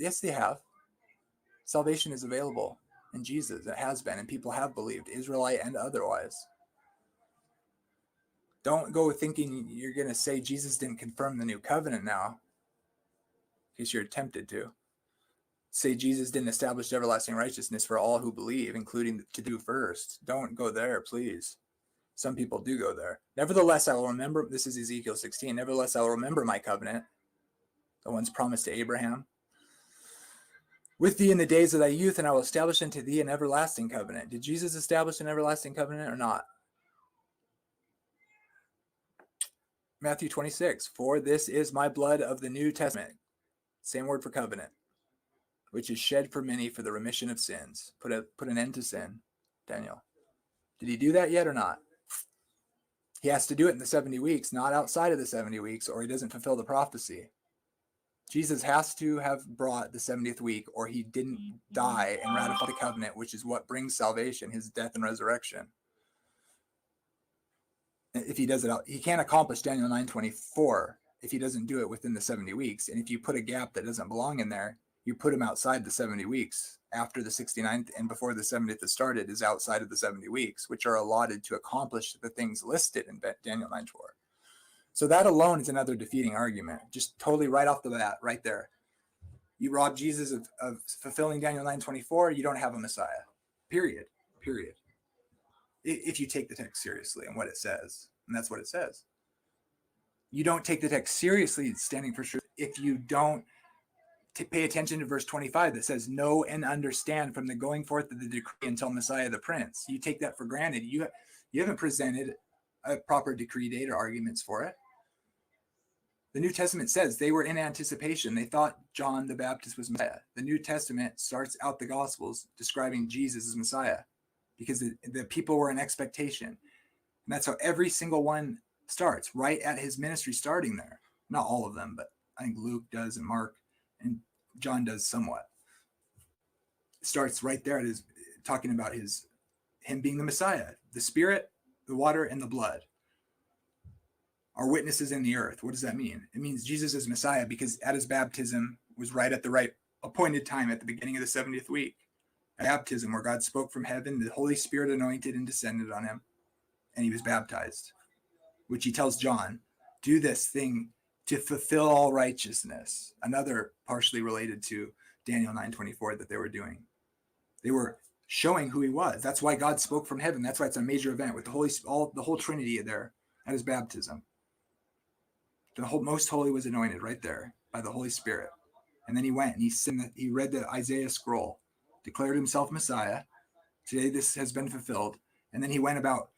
Yes, they have. Salvation is available in Jesus. It has been, and people have believed, Israelite and otherwise. Don't go thinking you're going to say Jesus didn't confirm the new covenant now, in case you're tempted to. Say Jesus didn't establish everlasting righteousness for all who believe, including to do first. Don't go there, please. Some people do go there. Nevertheless, I will remember, this is Ezekiel 16, nevertheless, I will remember my covenant, the ones promised to Abraham, with thee in the days of thy youth, and I will establish unto thee an everlasting covenant. Did Jesus establish an everlasting covenant or not? Matthew 26, for this is my blood of the New Testament. Same word for covenant, which is shed for many for the remission of sins. Put an end to sin, Daniel. Did he do that yet or not? He has to do it in the 70 weeks, not outside of the 70 weeks, or he doesn't fulfill the prophecy. Jesus has to have brought the 70th week, or he didn't die and ratify the covenant, which is what brings salvation, his death and resurrection. If he does it out, he can't accomplish Daniel 9:24 if he doesn't do it within the 70 weeks. And if you put a gap that doesn't belong in there, you put him outside the 70 weeks. After the 69th and before the 70th has started is outside of the 70 weeks, which are allotted to accomplish the things listed in Daniel 9:4. So that alone is another defeating argument. Just totally right off the bat, right there. You rob Jesus of fulfilling Daniel 9:24, you don't have a Messiah. Period. If you take the text seriously and what it says, and that's what it says. You don't take the text seriously, standing for truth, if you don't pay attention to verse 25 that says, know and understand from the going forth of the decree until Messiah the Prince. You take that for granted. You haven't presented a proper decree date or arguments for it. The New Testament says they were in anticipation. They thought John the Baptist was Messiah. The New Testament starts out the Gospels describing Jesus as Messiah because the people were in expectation. And that's how every single one starts, right at his ministry starting there. Not all of them, but I think Luke does and Mark and John does somewhat. It starts right there. It is talking about him being the Messiah. The Spirit, the water, and the blood are witnesses in the earth. What does that mean? It means Jesus is Messiah because at his baptism was right at the right appointed time at the beginning of the 70th week. At baptism, where God spoke from heaven, the Holy Spirit anointed and descended on him, and he was baptized, which he tells John, do this thing to fulfill all righteousness. Another partially related to Daniel 9:24 that they were doing. They were showing who he was. That's why God spoke from heaven. That's why it's a major event with the whole Trinity there at his baptism. The most holy was anointed right there by the Holy Spirit. And then he went and he read the Isaiah scroll, declared himself Messiah. Today this has been fulfilled. And then he went about